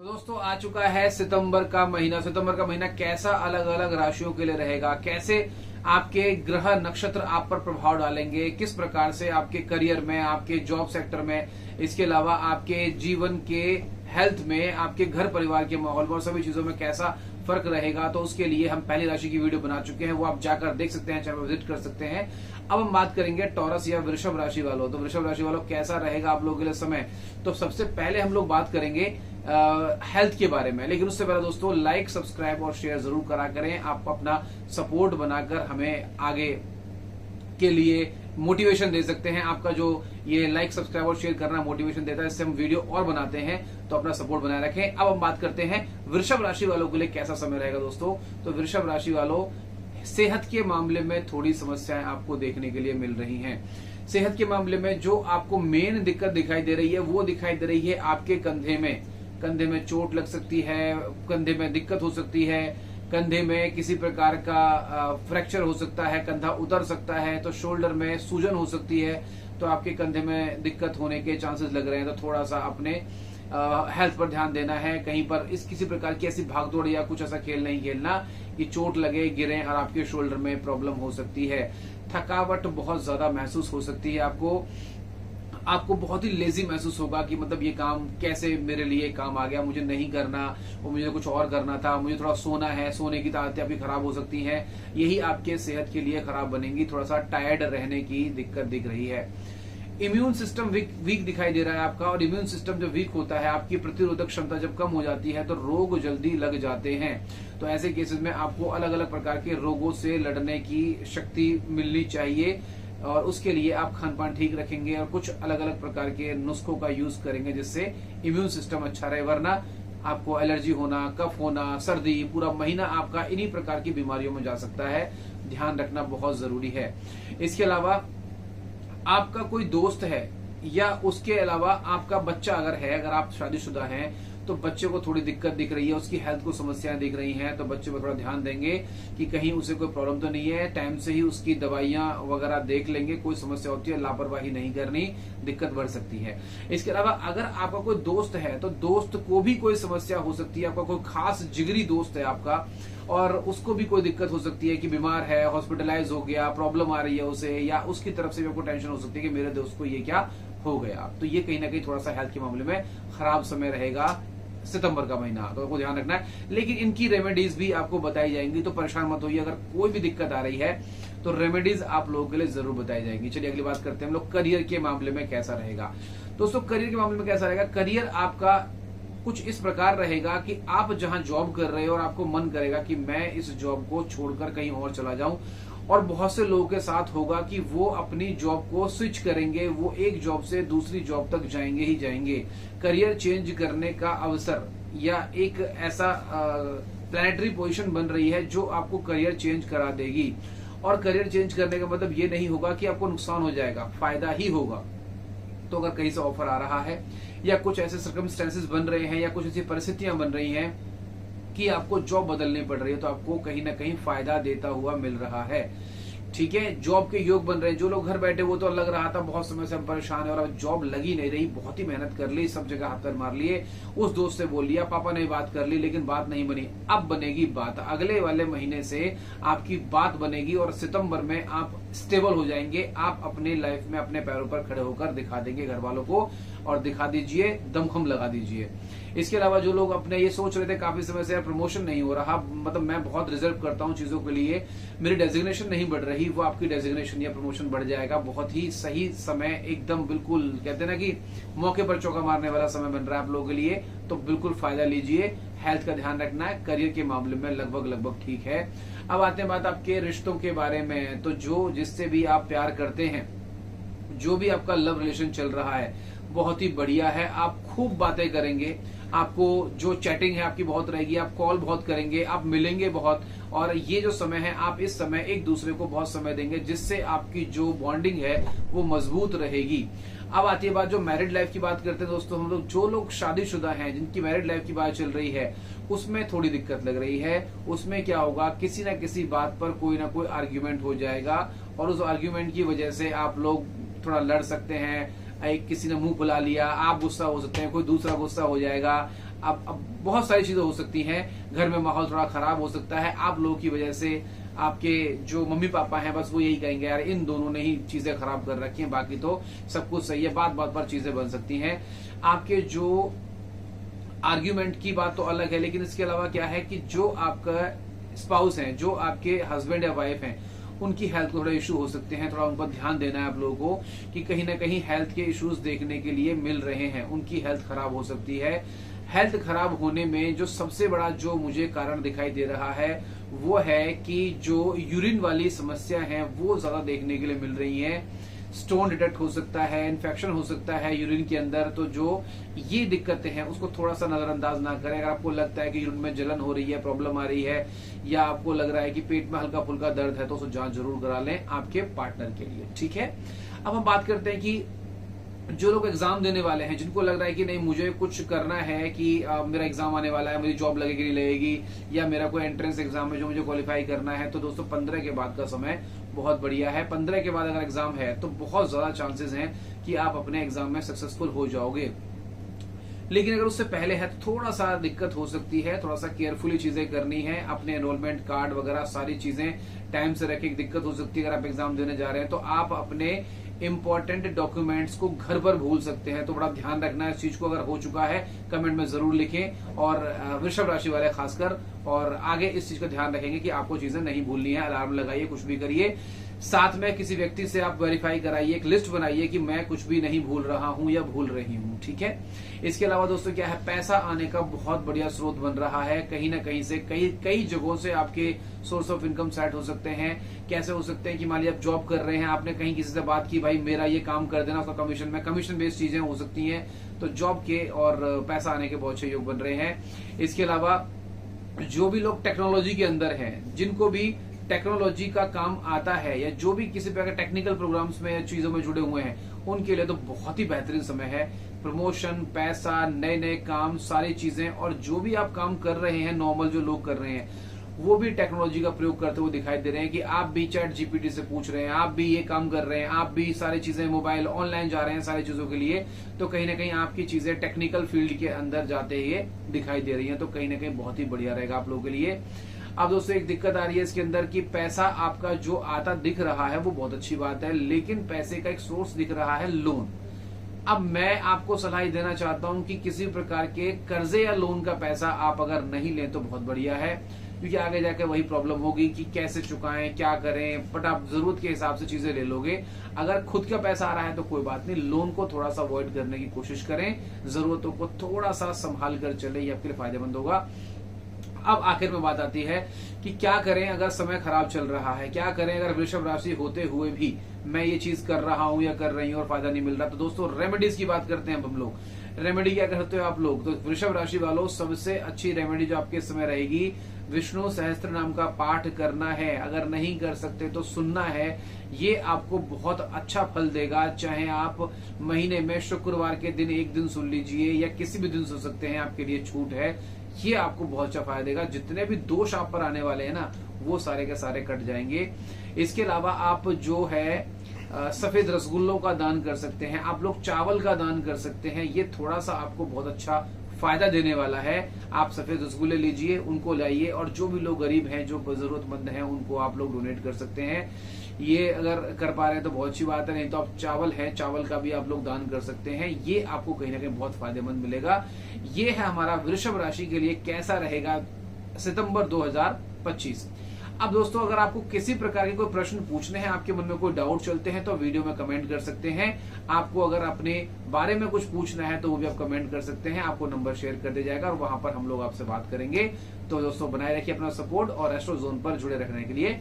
तो दोस्तों आ चुका है सितंबर का महीना। सितंबर का महीना कैसा अलग अलग राशियों के लिए रहेगा, कैसे आपके ग्रह नक्षत्र आप पर प्रभाव डालेंगे, किस प्रकार से आपके करियर में, आपके जॉब सेक्टर में, इसके अलावा आपके जीवन के हेल्थ में, आपके घर परिवार के माहौल में और सभी चीजों में कैसा फर्क रहेगा। तो उसके लिए हम पहली राशि की वीडियो बना चुके हैं, वो आप जाकर देख सकते हैं, चैनल पर विजिट कर सकते हैं। अब हम बात करेंगे टॉरस या वृषभ राशि वालों। तो वृषभ राशि वालों कैसा रहेगा आप लोगों के लिए समय। तो सबसे पहले हम लोग बात करेंगे हेल्थ के बारे में, लेकिन उससे पहले दोस्तों लाइक, सब्सक्राइब और शेयर जरूर करा करें। आप अपना सपोर्ट बनाकर हमें आगे के लिए मोटिवेशन दे सकते हैं। आपका जो ये लाइक, सब्सक्राइब और शेयर करना मोटिवेशन देता है, इससे हम वीडियो और बनाते हैं, तो अपना सपोर्ट बनाए रखें। अब हम बात करते हैं वृषभ राशि वालों के लिए कैसा समय रहेगा दोस्तों। तो वृषभ राशि वालों, सेहत के मामले में थोड़ी समस्याएं आपको देखने के लिए मिल रही हैं। सेहत के मामले में जो आपको मेन दिक्कत दिखाई दे रही है वो दिखाई दे रही है आपके कंधे में। कंधे में चोट लग सकती है, कंधे में दिक्कत हो सकती है, कंधे में किसी प्रकार का फ्रैक्चर हो सकता है, कंधा उतर सकता है, तो शोल्डर में सूजन हो सकती है, तो आपके कंधे में दिक्कत होने के चांसेस लग रहे हैं। तो थोड़ा सा अपने हेल्थ पर ध्यान देना है। कहीं पर इस किसी प्रकार की ऐसी भागदौड़ या कुछ ऐसा खेल नहीं खेलना कि चोट लगे, गिरे और आपके शोल्डर में प्रॉब्लम हो सकती है। थकावट बहुत ज्यादा महसूस हो सकती है आपको बहुत ही लेजी महसूस होगा कि मतलब ये काम कैसे मेरे लिए काम आ गया, मुझे नहीं करना, वो मुझे कुछ और करना था, मुझे थोड़ा सोना है, सोने की आदतें आपकी खराब हो सकती हैं। यही आपके सेहत के लिए खराब बनेंगी। थोड़ा सा टायर्ड रहने की दिक्कत दिख रही है। इम्यून सिस्टम वीक दिखाई दे रहा है आपका, और इम्यून सिस्टम जब वीक होता है, आपकी प्रतिरोधक क्षमता जब कम हो जाती है, तो रोग जल्दी लग जाते हैं। तो ऐसे केसेस में आपको अलग अलग प्रकार के रोगों से लड़ने की शक्ति मिलनी चाहिए, और उसके लिए आप खान पान ठीक रखेंगे और कुछ अलग अलग प्रकार के नुस्खों का यूज करेंगे जिससे इम्यून सिस्टम अच्छा रहे। वरना आपको एलर्जी होना, कफ होना, सर्दी, पूरा महीना आपका इन्हीं प्रकार की बीमारियों में जा सकता है। ध्यान रखना बहुत जरूरी है। इसके अलावा आपका कोई दोस्त है या उसके अलावा आपका बच्चा अगर है, अगर आप शादीशुदा हैं, तो बच्चे को थोड़ी दिक्कत दिख रही है, उसकी हेल्थ को समस्याएं दिख रही हैं, तो बच्चे पर थोड़ा ध्यान देंगे कि कहीं उसे कोई प्रॉब्लम तो नहीं है। टाइम से ही उसकी दवाइयां वगैरह देख लेंगे, कोई समस्या होती है लापरवाही नहीं करनी, दिक्कत बढ़ सकती है। इसके अलावा अगर आपका कोई दोस्त है तो दोस्त को भी कोई समस्या हो सकती है। आपका कोई खास जिगरी दोस्त है आपका और उसको भी कोई दिक्कत हो सकती है कि बीमार है, हॉस्पिटलाइज हो गया, प्रॉब्लम आ रही है उसे, या उसकी तरफ से भी आपको टेंशन हो सकती है कि मेरे दोस्त को ये क्या हो गया। तो ये कहीं ना कहीं थोड़ा सा हेल्थ के मामले में खराब समय रहेगा सितंबर का महीना, तो आपको ध्यान रखना है। लेकिन इनकी रेमेडीज भी आपको बताई जाएंगी, तो परेशान मत होइए। अगर कोई भी दिक्कत आ रही है तो रेमेडीज आप लोगों के लिए जरूर बताई जाएंगी। चलिए अगली बात करते हैं हम लोग करियर के मामले में कैसा रहेगा। दोस्तों करियर के मामले में कैसा रहेगा, करियर आपका कुछ इस प्रकार रहेगा कि आप जहां जॉब कर रहे हो और आपको मन करेगा कि मैं इस जॉब को छोड़कर कहीं और चला जाऊं, और बहुत से लोगों के साथ होगा कि वो अपनी जॉब को स्विच करेंगे, वो एक जॉब से दूसरी जॉब तक जाएंगे ही जाएंगे। करियर चेंज करने का अवसर या एक ऐसा प्लैनेटरी पोजीशन बन रही है जो आपको करियर चेंज करा देगी। और करियर चेंज करने का मतलब ये नहीं होगा कि आपको नुकसान हो जाएगा, फायदा ही होगा। तो अगर कहीं से ऑफर आ रहा है या कुछ ऐसे सर्कमस्टेंसेस बन रहे हैं या कुछ ऐसी परिस्थितियां बन रही हैं कि आपको जॉब बदलनी पड़ रही है, तो आपको कहीं ना कहीं फायदा देता हुआ मिल रहा है। ठीक है, जॉब के योग बन रहे हैं। जो लोग घर बैठे, वो तो लग रहा था बहुत समय से हम परेशान है और अब जॉब लगी नहीं रही, बहुत ही मेहनत कर ली, सब जगह हाथ पैर मार लिए, उस दोस्त से बोल लिया, पापा ने बात कर ली, लेकिन बात नहीं बनी। अब बनेगी बात, अगले वाले महीने से आपकी बात बनेगी और सितंबर में आप स्टेबल हो जाएंगे। आप अपने लाइफ में अपने पैरों पर खड़े होकर दिखा देंगे घर वालों को, और दिखा दीजिए, दमखम लगा दीजिए। इसके अलावा जो लोग अपने ये सोच रहे थे काफी समय से यार प्रमोशन नहीं हो रहा, मतलब मैं बहुत रिजर्व करता हूँ चीजों के लिए, मेरी डेजिग्नेशन नहीं बढ़ रही, वो आपकी डेजिग्नेशन या प्रमोशन बढ़ जाएगा। बहुत ही सही समय, एकदम बिल्कुल कहते हैं ना कि मौके पर चौका मारने वाला समय बन रहा है आप लोगों के लिए, तो बिल्कुल फायदा लीजिए। हेल्थ का ध्यान रखना है। करियर के मामले में लगभग ठीक है। अब आते हैं बात आपके रिश्तों के बारे में। तो जो जिससे भी आप प्यार करते हैं, जो भी आपका लव रिलेशन चल रहा है, बहुत ही बढ़िया है। आप खूब बातें करेंगे, आपको जो चैटिंग है आपकी बहुत रहेगी, आप कॉल बहुत करेंगे, आप मिलेंगे बहुत, और ये जो समय है आप इस समय एक दूसरे को बहुत समय देंगे, जिससे आपकी जो बॉन्डिंग है वो मजबूत रहेगी। अब आती है बात जो मैरिड लाइफ की बात करते हैं दोस्तों हम लोग, जो लोग शादीशुदा हैं, जिनकी मैरिड लाइफ की बात चल रही है, उसमें थोड़ी दिक्कत लग रही है। उसमें क्या होगा, किसी ना किसी बात पर कोई ना कोई आर्ग्यूमेंट हो जाएगा, और उस आर्ग्यूमेंट की वजह से आप लोग थोड़ा लड़ सकते हैं। किसी ने मुंह फुला लिया, आप गुस्सा हो सकते हैं, कोई दूसरा गुस्सा हो जाएगा, अब बहुत सारी चीजें हो सकती हैं, घर में माहौल थोड़ा खराब हो सकता है, आप लोगों की वजह से आपके जो मम्मी पापा हैं बस वो यही कहेंगे यार इन दोनों ने ही चीजें खराब कर रखी हैं, बाकी तो सब कुछ सही है। बात बात पर चीजें बन सकती हैं। आपके जो आर्ग्यूमेंट की बात तो अलग है, लेकिन इसके अलावा क्या है कि जो आपका स्पाउस है, जो आपके हस्बैंड या वाइफ हैं, उनकी हेल्थ को थोड़ा इशू हो सकते हैं। थोड़ा उन पर ध्यान देना है आप लोगों को कि कहीं ना कहीं हेल्थ के इश्यूज देखने के लिए मिल रहे हैं, उनकी हेल्थ खराब हो सकती है। हेल्थ खराब होने में जो सबसे बड़ा जो मुझे कारण दिखाई दे रहा है वो है कि जो यूरिन वाली समस्या है वो ज्यादा देखने के लिए मिल रही है। स्टोन डिटेक्ट हो सकता है, इन्फेक्शन हो सकता है यूरिन के अंदर। तो जो ये दिक्कतें हैं उसको थोड़ा सा नजरअंदाज ना करें। अगर आपको लगता है कि यूरिन में जलन हो रही है, प्रॉब्लम आ रही है, या आपको लग रहा है कि पेट में हल्का फुल्का दर्द है, तो उसको जांच जरूर करा लें आपके पार्टनर के लिए। ठीक है, अब हम बात करते हैं कि जो लोग एग्जाम देने वाले हैं, जिनको लग रहा है कि नहीं मुझे कुछ करना है कि मेरा एग्जाम आने वाला है, मेरी जॉब लगेगी नहीं लगेगी, या मेरा कोई एंट्रेंस एग्जाम है जो मुझे क्वालिफाई करना है, तो दोस्तों 15 के बाद का समय बहुत बढ़िया है। 15 के बाद अगर एग्जाम है तो बहुत ज्यादा चांसेस हैं कि आप अपने एग्जाम में सक्सेसफुल हो जाओगे। लेकिन अगर उससे पहले है तो थोड़ा सा दिक्कत हो सकती है, थोड़ा सा केयरफुली चीजें करनी है। अपने एनरोलमेंट कार्ड वगैरह सारी चीजें टाइम से रखें। दिक्कत हो सकती है अगर आप एग्जाम देने जा रहे हैं तो आप अपने इंपॉर्टेंट डॉक्यूमेंट्स को घर पर भूल सकते हैं, तो बड़ा ध्यान रखना है इस चीज को। अगर हो चुका है कमेंट में जरूर लिखें, और वृषभ राशि वाले खासकर, और आगे इस चीज का ध्यान रखेंगे कि आपको चीजें नहीं भूलनी है। अलार्म लगाइए, कुछ भी करिए, साथ में किसी व्यक्ति से आप वेरीफाई कराइए, एक लिस्ट बनाइए कि मैं कुछ भी नहीं भूल रहा हूं या भूल रही हूं। ठीक है, इसके अलावा दोस्तों क्या है, पैसा आने का बहुत बढ़िया स्रोत बन रहा है। कहीं ना कहीं से कई जगहों से आपके सोर्स ऑफ इनकम सेट हो सकते हैं। कैसे हो सकते हैं कि मान लीजिए आप जॉब कर रहे हैं, आपने कहीं किसी से बात की भाई मेरा ये काम कर देना, उसका कमीशन बेस्ड चीजें हो सकती हैं, तो जॉब के और पैसा आने के बहुत अच्छे योग बन रहे हैं। इसके अलावा जो भी लोग टेक्नोलॉजी के अंदर हैं, जिनको भी टेक्नोलॉजी का काम आता है, या जो भी किसी प्रकार के टेक्निकल प्रोग्राम्स में या चीजों में जुड़े हुए हैं, उनके लिए तो बहुत ही बेहतरीन समय है। प्रमोशन, पैसा, नए नए काम, सारी चीजें, और जो भी आप काम कर रहे हैं, नॉर्मल जो लोग कर रहे हैं, वो भी टेक्नोलॉजी का प्रयोग करते हुए दिखाई दे रहे हैं कि आप भी चैट जीपीटी से पूछ रहे हैं, आप भी ये काम कर रहे हैं, आप भी सारी चीजें मोबाइल ऑनलाइन जा रहे हैं सारी चीजों के लिए। तो कहीं ना कहीं आपकी चीजें टेक्निकल फील्ड के अंदर जाते हुए दिखाई दे रही हैं, तो कहीं ना कहीं बहुत ही बढ़िया रहेगा आप लोगों के लिए। अब दोस्तों एक दिक्कत आ रही है इसके अंदर कि पैसा आपका जो आता दिख रहा है वो बहुत अच्छी बात है, लेकिन पैसे का एक सोर्स दिख रहा है लोन। अब मैं आपको सलाह देना चाहता हूं कि किसी प्रकार के कर्जे या लोन का पैसा आप अगर नहीं लें तो बहुत बढ़िया है, क्योंकि आगे जाकर वही प्रॉब्लम होगी कि कैसे चुकाएं, क्या करें। बट आप जरूरत के हिसाब से चीजें ले लोगे। अगर खुद का पैसा आ रहा है तो कोई बात नहीं, लोन को थोड़ा सा अवॉइड करने की कोशिश करें, जरूरतों को थोड़ा सा संभाल कर चले, ये आपके लिए फायदेमंद होगा। अब आखिर में बात आती है कि क्या करें अगर समय खराब चल रहा है, क्या करें अगर वृषभ राशि होते हुए भी मैं ये चीज कर रहा हूं या कर रही हूं और फायदा नहीं मिल रहा। तो दोस्तों रेमेडीज की बात करते हैं हम लोग। रेमेडी क्या करते हो आप लोग, तो वृषभ राशि वालों सबसे अच्छी रेमेडी जो आपके समय रहेगी, विष्णु सहस्त्र नाम का पाठ करना है। अगर नहीं कर सकते तो सुनना है, ये आपको बहुत अच्छा फल देगा। चाहे आप महीने में शुक्रवार के दिन एक दिन सुन लीजिए, या किसी भी दिन सुन सकते हैं, आपके लिए छूट है, ये आपको बहुत अच्छा फायदा देगा। जितने भी दोष आप पर आने वाले हैं ना, वो सारे के सारे कट जाएंगे। इसके अलावा आप जो है सफेद रसगुल्लों का दान कर सकते हैं, आप लोग चावल का दान कर सकते हैं, ये थोड़ा सा आपको बहुत अच्छा फायदा देने वाला है। आप सफेद रसगुल्ले लीजिए, उनको लाइए, और जो भी लोग गरीब हैं, जो जरूरतमंद हैं, उनको आप लोग डोनेट कर सकते हैं। ये अगर कर पा रहे हैं तो बहुत अच्छी बात है, नहीं तो आप चावल है, चावल का भी आप लोग दान कर सकते हैं। ये आपको कहीं ना कहीं बहुत फायदेमंद मिलेगा। ये है हमारा वृषभ राशि के लिए कैसा रहेगा सितंबर 2025। अब दोस्तों अगर आपको किसी प्रकार के कोई प्रश्न पूछने हैं, आपके मन में कोई डाउट चलते हैं, तो वीडियो में कमेंट कर सकते हैं। आपको अगर अपने बारे में कुछ पूछना है तो वो भी आप कमेंट कर सकते हैं, आपको नंबर शेयर कर दिया जाएगा और वहां पर हम लोग आपसे बात करेंगे। तो दोस्तों बनाए रखिए अपना सपोर्ट और एस्ट्रो जोन पर जुड़े रखने के लिए